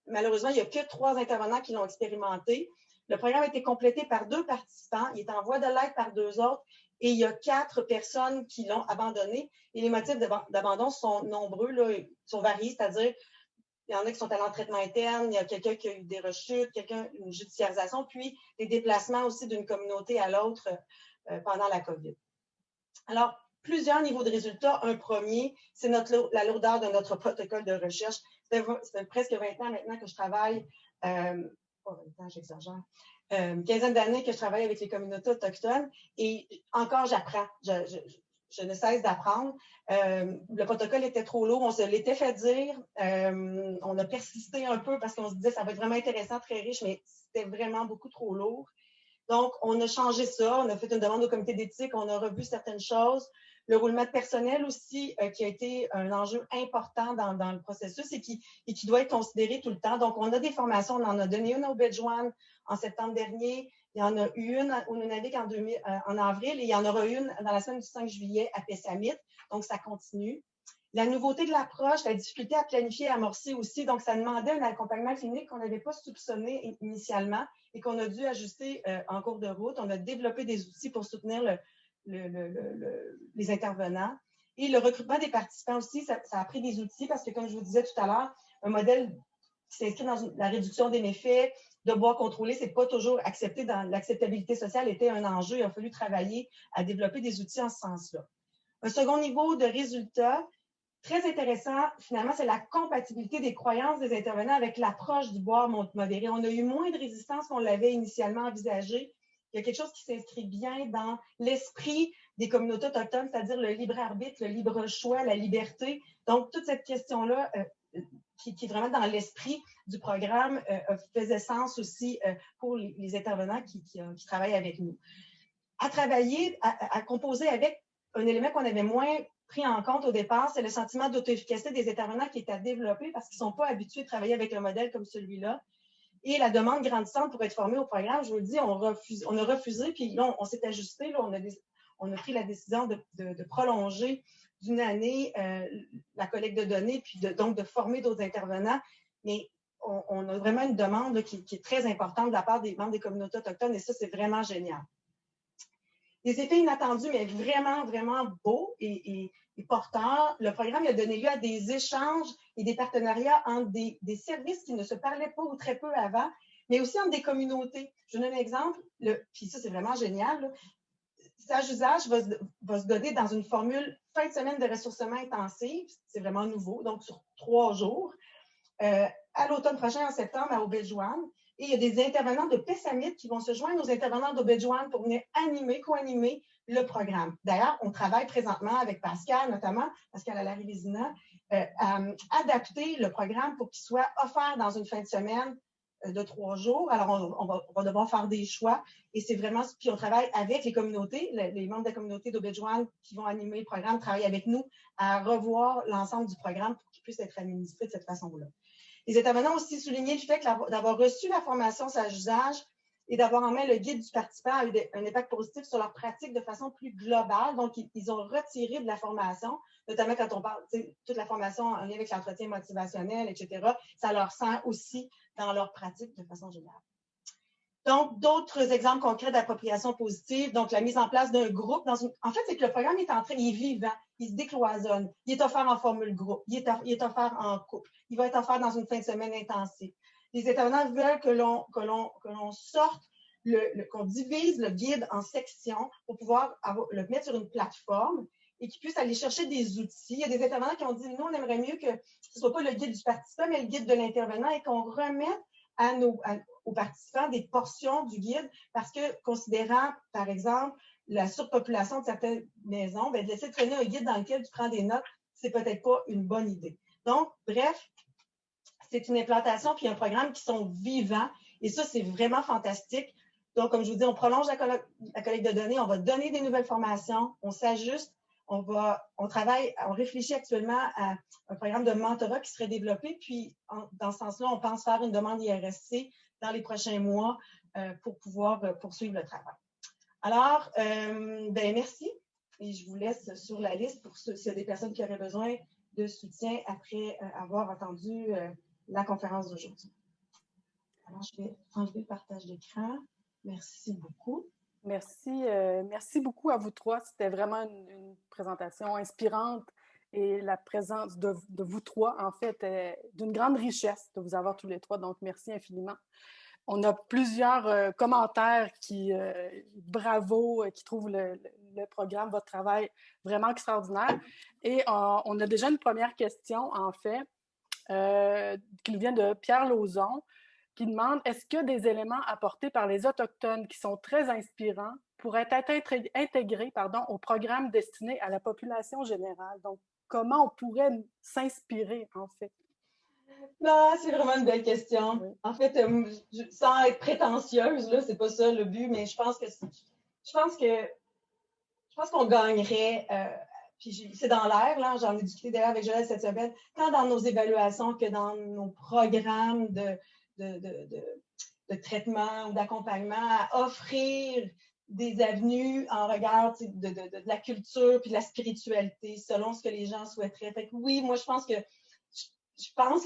malheureusement, il n'y a que 3 intervenants qui l'ont expérimenté. Le programme a été complété par 2 participants. Il est en voie de l'être par 2 autres. Et il y a 4 personnes qui l'ont abandonné. Et les motifs d'abandon sont nombreux, là, sont variés, c'est-à-dire il y en a qui sont allés en traitement interne, il y a quelqu'un qui a eu des rechutes, une judiciarisation, puis des déplacements aussi d'une communauté à l'autre pendant la COVID. Alors, plusieurs niveaux de résultats. Un premier, c'est la lourdeur de notre protocole de recherche. Ça fait presque 20 ans maintenant que je travaille, pas 20 ans, j'exagère, une quinzaine d'années que je travaille avec les communautés autochtones et encore j'apprends. Je ne cesse d'apprendre. Le protocole était trop lourd, on se l'était fait dire. On a persisté un peu parce qu'on se disait ça va être vraiment intéressant, très riche, mais c'était vraiment beaucoup trop lourd. Donc, on a changé ça, on a fait une demande au comité d'éthique, on a revu certaines choses. Le roulement de personnel aussi, qui a été un enjeu important dans le processus et qui doit être considéré tout le temps. Donc, on a des formations, on en a donné une au Bedjouan en septembre dernier, il y en a eu une au Nunavik en avril et il y en aura une dans la semaine du 5 juillet à Pessamit. Donc, ça continue. La nouveauté de l'approche, la difficulté à planifier et amorcer aussi. Donc, ça demandait un accompagnement clinique qu'on n'avait pas soupçonné initialement et qu'on a dû ajuster en cours de route. On a développé des outils pour soutenir les intervenants. Et le recrutement des participants aussi, ça a pris des outils parce que, comme je vous disais tout à l'heure, un modèle qui s'inscrit dans la réduction des méfaits, de bois contrôlé, c'est pas toujours accepté dans l'acceptabilité sociale était un enjeu. Il a fallu travailler à développer des outils en ce sens-là. Un second niveau de résultats, très intéressant, finalement, c'est la compatibilité des croyances des intervenants avec l'approche du boire modéré. On a eu moins de résistance qu'on l'avait initialement envisagé. Il y a quelque chose qui s'inscrit bien dans l'esprit des communautés autochtones, c'est-à-dire le libre arbitre, le libre choix, la liberté. Donc, toute cette question-là, qui est vraiment dans l'esprit du programme, faisait sens aussi pour les intervenants qui travaillent avec nous. À composer avec un élément qu'on avait moins pris en compte au départ, c'est le sentiment d'auto-efficacité des intervenants qui est à développer parce qu'ils ne sont pas habitués de travailler avec un modèle comme celui-là. Et la demande grandissante pour être formé au programme, je vous le dis, on a refusé, puis là, on s'est ajusté, là, on a pris la décision de prolonger d'une année la collecte de données, puis donc de former d'autres intervenants. Mais on a vraiment une demande là, qui est très importante de la part des membres des communautés autochtones, et ça, c'est vraiment génial. Des effets inattendus, mais vraiment, vraiment beaux et porteurs. Le programme a donné lieu à des échanges et des partenariats entre des services qui ne se parlaient pas ou très peu avant, mais aussi entre des communautés. Je vous donne un exemple, puis ça, c'est vraiment génial. Là. Sage Usage va se donner dans une formule fin de semaine de ressourcement intensive. C'est vraiment nouveau, donc sur 3 jours. À l'automne prochain, en septembre, à Obedjouan. Et il y a des intervenants de Pessamit qui vont se joindre aux intervenants d'Obedjouan pour venir co-animer le programme. D'ailleurs, on travaille présentement avec Pascal, notamment, Pascal Allary-Vézina, à adapter le programme pour qu'il soit offert dans une fin de semaine de 3 jours. Alors, on va devoir faire des choix. Et c'est vraiment... Puis on travaille avec les communautés, les membres de la communauté d'Obedjouan qui vont animer le programme, travaillent avec nous à revoir l'ensemble du programme pour qu'il puisse être administré de cette façon-là. Les intervenants ont aussi souligné le fait d'avoir reçu la formation Sage Usage et d'avoir en main le guide du participant a eu un impact positif sur leur pratique de façon plus globale. Donc, ils ont retiré de la formation, notamment quand on parle, toute la formation en lien avec l'entretien motivationnel, etc. Ça leur sert aussi dans leur pratique de façon générale. Donc, d'autres exemples concrets d'appropriation positive. Donc, la mise en place d'un groupe. En fait, c'est que le programme il est vivant, il se décloisonne. Il est offert en formule groupe, il est offert en couple. Il va être offert dans une fin de semaine intensive. Les intervenants veulent que l'on sorte, qu'on divise le guide en sections pour pouvoir le mettre sur une plateforme et qu'ils puissent aller chercher des outils. Il y a des intervenants qui ont dit, nous, on aimerait mieux que ce ne soit pas le guide du participant, mais le guide de l'intervenant et qu'on remette aux participants des portions du guide parce que, considérant, par exemple, la surpopulation de certaines maisons, de laisser traîner un guide dans lequel tu prends des notes, c'est peut-être pas une bonne idée. Donc, bref, c'est une implantation puis un programme qui sont vivants et ça, c'est vraiment fantastique. Donc, comme je vous dis, on prolonge la collecte de données, on va donner des nouvelles formations, on s'ajuste, on réfléchit actuellement à un programme de mentorat qui serait développé, puis dans ce sens-là, on pense faire une demande IRSC dans les prochains mois pour pouvoir poursuivre le travail. Alors, merci et je vous laisse sur la liste pour s'il y a des personnes qui auraient besoin de soutien après avoir entendu la conférence d'aujourd'hui. Alors, je vais enlever le partage d'écran. Merci beaucoup. Merci beaucoup à vous trois. C'était vraiment une présentation inspirante et la présence de vous trois, en fait, d'une grande richesse de vous avoir tous les trois. Donc, merci infiniment. On a plusieurs commentaires bravo, qui trouvent le programme, votre travail vraiment extraordinaire. Et on a déjà une première question, en fait, qui nous vient de Pierre Lauzon, qui demande, est-ce qu'il y a des éléments apportés par les Autochtones qui sont très inspirants pourraient être intégrés au programme destiné à la population générale? Donc, comment on pourrait s'inspirer, en fait? Non, c'est vraiment une belle question. Oui. En fait, sans être prétentieuse, là, c'est pas ça le but, mais je pense qu'on gagnerait, puis c'est dans l'air, là, j'en ai discuté d'ailleurs avec Joël cette semaine, tant dans nos évaluations que dans nos programmes de traitement ou d'accompagnement, à offrir des avenues en regard de la culture puis de la spiritualité selon ce que les gens souhaiteraient. Fait que oui, moi, je pense que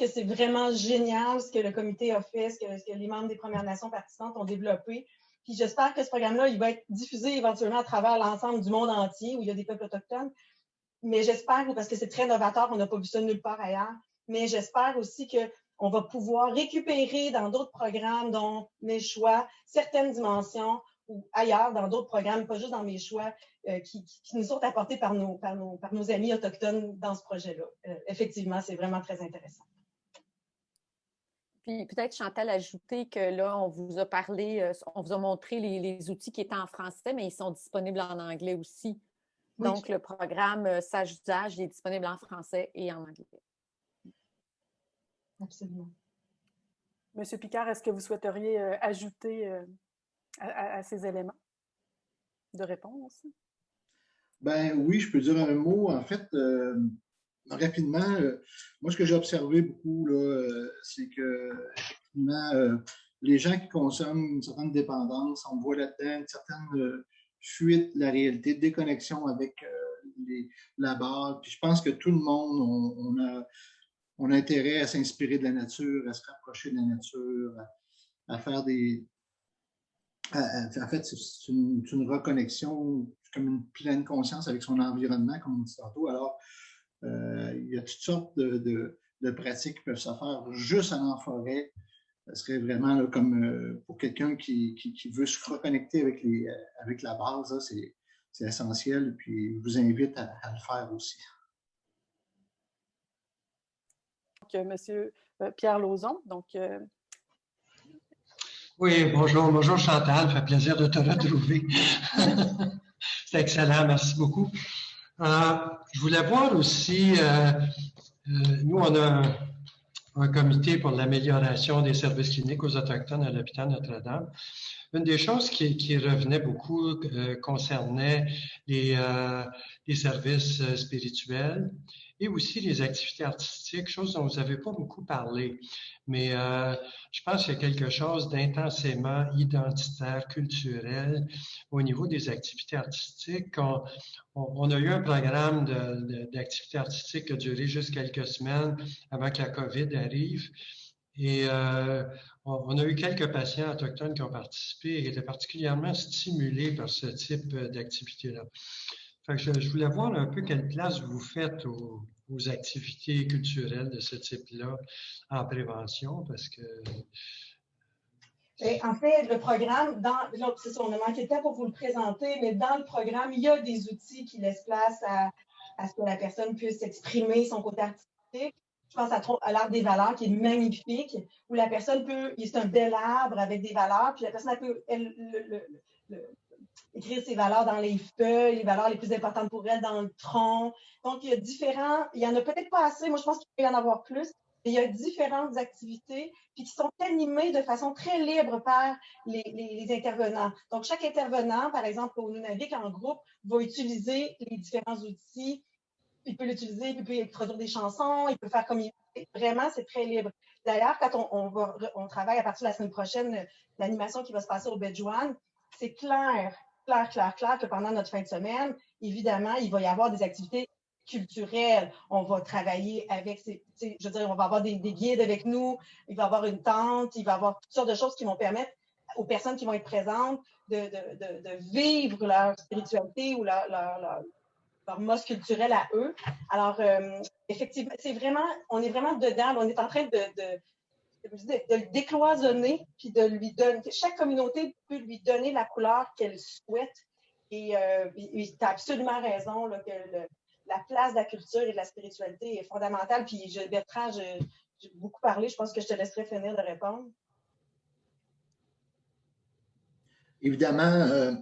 c'est vraiment génial ce que le comité a fait, ce que les membres des Premières Nations participantes ont développé. Puis j'espère que ce programme-là, il va être diffusé éventuellement à travers l'ensemble du monde entier où il y a des peuples autochtones. Mais j'espère, parce que c'est très novateur, on n'a pas vu ça nulle part ailleurs, mais j'espère aussi qu'on va pouvoir récupérer dans d'autres programmes, dont mes choix, certaines dimensions ou ailleurs, dans d'autres programmes, pas juste dans mes choix, qui nous sont apportés par nos amis autochtones dans ce projet-là. Effectivement, c'est vraiment très intéressant. Puis peut-être, Chantal, ajouter que là, on vous a parlé, on vous a montré les outils qui étaient en français, mais ils sont disponibles en anglais aussi. Oui. Donc, le programme Sage Usage est disponible en français et en anglais. Absolument. Monsieur Picard, est-ce que vous souhaiteriez ajouter à ces éléments de réponse? Ben oui, je peux dire un mot. En fait, rapidement, moi, ce que j'ai observé beaucoup, là, c'est que, effectivement, les gens qui consomment une certaine dépendance, on voit là-dedans une certaine fuite de la réalité, déconnexion avec la base. Puis je pense que tout le monde, on a intérêt à s'inspirer de la nature, à se rapprocher de la nature, à faire des... En fait, c'est une reconnexion, comme une pleine conscience avec son environnement, comme on dit tantôt. Alors, il y a toutes sortes de pratiques qui peuvent se faire juste en forêt. Ce serait vraiment là, comme pour quelqu'un qui veut se reconnecter avec la base, c'est essentiel. Puis, je vous invite à le faire aussi. Donc, M. Pierre Lauzon, donc... Oui, bonjour Chantal, ça fait plaisir de te retrouver. C'est excellent, merci beaucoup. Je voulais voir aussi, nous on a un comité pour l'amélioration des services cliniques aux Autochtones à l'hôpital Notre-Dame. Une des choses qui revenait beaucoup concernait les services spirituels et aussi les activités artistiques, chose dont vous n'avez pas beaucoup parlé. Mais je pense qu'il y a quelque chose d'intensément identitaire, culturel au niveau des activités artistiques. On a eu un programme d'activités artistiques qui a duré juste quelques semaines avant que la COVID arrive. Et on a eu quelques patients autochtones qui ont participé et qui étaient particulièrement stimulés par ce type d'activité-là. Fait que je voulais voir un peu quelle place vous faites aux activités culturelles de ce type-là en prévention, parce que... En fait, le programme, c'est ça, on a manqué de temps pour vous le présenter, mais dans le programme, il y a des outils qui laissent place à ce que la personne puisse exprimer son côté artistique. Je pense à l'Arbre des valeurs, qui est magnifique, où la personne c'est un bel arbre avec des valeurs, puis la personne peut écrire ses valeurs dans les feuilles, les valeurs les plus importantes pour elle dans le tronc. Donc, il y en a peut-être pas assez, moi je pense qu'il peut y en avoir plus, mais il y a différentes activités puis qui sont animées de façon très libre par les intervenants. Donc, chaque intervenant, par exemple, au Nunavik, en groupe, va utiliser les différents outils. Il peut l'utiliser, il peut produire des chansons, il peut faire comme il veut. Vraiment, c'est très libre. D'ailleurs, quand on travaille à partir de la semaine prochaine, l'animation qui va se passer au Bedouin, c'est clair que pendant notre fin de semaine, évidemment, il va y avoir des activités culturelles. On va travailler avec, je veux dire, on va avoir des guides avec nous, il va y avoir une tente, il va y avoir toutes sortes de choses qui vont permettre aux personnes qui vont être présentes de vivre leur spiritualité ou leur mode culturel à eux. Alors, effectivement, on est vraiment dedans, on est en train de le décloisonner, puis de lui donner, chaque communauté peut lui donner la couleur qu'elle souhaite. Et tu as absolument raison là, que la place de la culture et de la spiritualité est fondamentale. Puis Bertrand, j'ai beaucoup parlé, je pense que je te laisserai finir de répondre. Évidemment,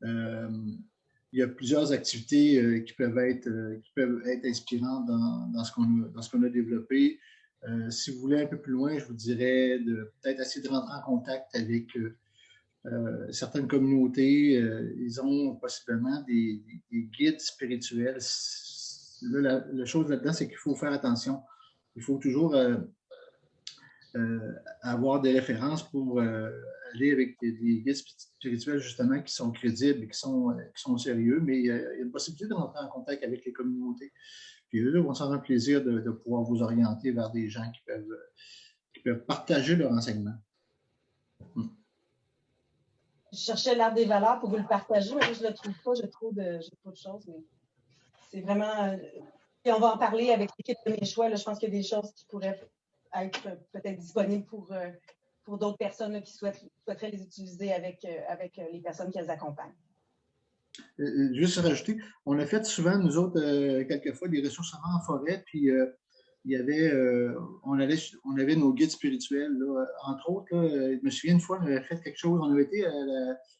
il y a plusieurs activités qui peuvent être inspirantes dans ce qu'on a développé. Si vous voulez un peu plus loin, je vous dirais de peut-être essayer de rentrer en contact avec certaines communautés. Ils ont possiblement des guides spirituels. Là, la chose là-dedans, c'est qu'il faut faire attention. Il faut toujours avoir des références pour aller avec des guides spirituels justement qui sont crédibles et qui sont sérieux, mais il y a une possibilité de rentrer en contact avec les communautés. Puis eux vont s'en faire plaisir de pouvoir vous orienter vers des gens qui peuvent partager leurs enseignements. Je cherchais l'Arbre des valeurs pour vous le partager, mais je ne le trouve pas, j'ai trop de choses, mais c'est vraiment... Et on va en parler avec l'équipe de mes choix. Là, je pense qu'il y a des choses qui pourraient être peut-être disponibles pour d'autres personnes là, qui souhaiteraient les utiliser avec les personnes qu'elles accompagnent. Juste rajouter, on a fait souvent, nous autres, quelquefois, des ressources en forêt, puis il y avait, on avait nos guides spirituels, là. Entre autres, là, je me souviens une fois, on avait fait quelque chose, on avait été à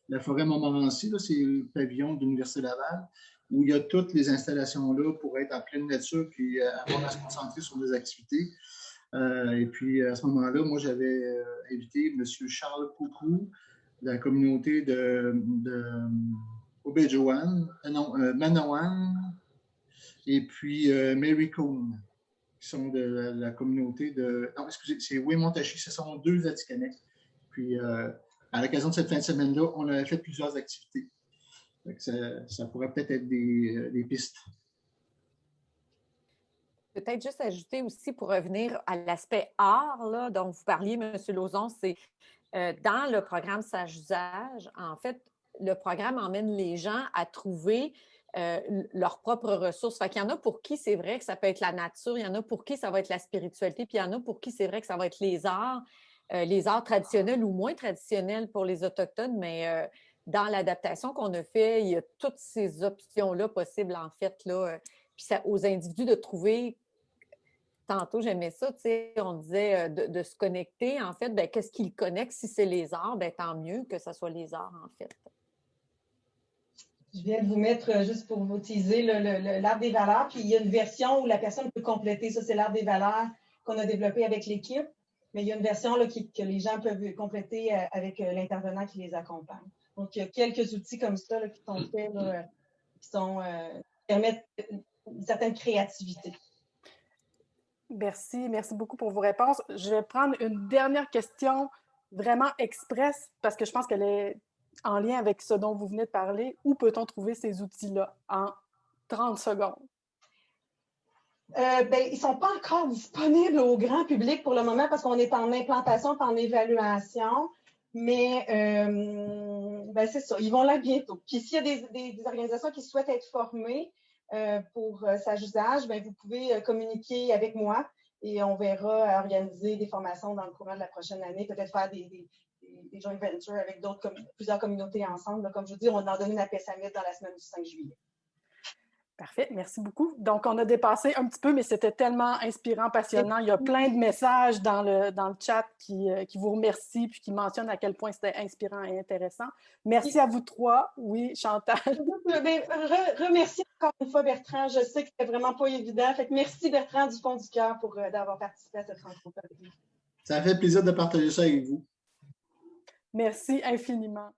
la forêt Montmorency, c'est le pavillon de l'Université Laval, où il y a toutes les installations là pour être en pleine nature, puis avoir à se concentrer sur des activités. Et puis, à ce moment-là, moi, j'avais invité M. Charles Coucou, de la communauté de Obedjoan, Manawan, et puis Mary Coon, qui sont de la communauté de... Non, excusez, c'est Wemontachi, ce sont deux Atikamekw Puis, à l'occasion de cette fin de semaine-là, on a fait plusieurs activités. Ça pourrait peut-être être des pistes. Peut-être juste ajouter aussi pour revenir à l'aspect art là, dont vous parliez, M. Lauzon, c'est dans le programme Sage-Usage, en fait, le programme emmène les gens à trouver leurs propres ressources. Fait qu'il y en a pour qui c'est vrai que ça peut être la nature, il y en a pour qui ça va être la spiritualité, puis il y en a pour qui c'est vrai que ça va être les arts traditionnels ou moins traditionnels pour les Autochtones, mais dans l'adaptation qu'on a fait, il y a toutes ces options-là possibles, en fait, là, puis ça, aux individus de trouver. Tantôt, j'aimais ça, tu sais, on disait de se connecter, en fait, bien, qu'est-ce qui le connecte? Si c'est les arts, bien, tant mieux que ce soit les arts, en fait. Je viens de vous mettre, juste pour vous teaser, l'arbre des valeurs, puis il y a une version où la personne peut compléter, ça c'est l'arbre des valeurs qu'on a développé avec l'équipe, mais il y a une version là, que les gens peuvent compléter avec l'intervenant qui les accompagne. Donc, il y a quelques outils comme ça là, qui sont faits, là, qui permettent une certaine créativité. Merci beaucoup pour vos réponses. Je vais prendre une dernière question vraiment express parce que je pense qu'elle est en lien avec ce dont vous venez de parler. Où peut-on trouver ces outils-là en 30 secondes? Ils ne sont pas encore disponibles au grand public pour le moment parce qu'on est en implantation et en évaluation, mais c'est ça, ils vont là bientôt. Puis s'il y a des organisations qui souhaitent être formées, pour Sage-Usage, vous pouvez communiquer avec moi et on verra organiser des formations dans le courant de la prochaine année, peut-être faire des joint ventures avec plusieurs communautés ensemble. Là, comme je vous dis, on a donné une PSAMIT dans la semaine du 5 juillet. Parfait, merci beaucoup. Donc, on a dépassé un petit peu, mais c'était tellement inspirant, passionnant. Il y a plein de messages dans le chat qui vous remercient puis qui mentionnent à quel point c'était inspirant et intéressant. Merci à vous trois. Oui, Chantal. Remercie encore une fois Bertrand. Je sais que c'était vraiment pas évident. Fait que merci Bertrand du fond du cœur d'avoir participé à cette rencontre avec nous. Ça fait plaisir de partager ça avec vous. Merci infiniment.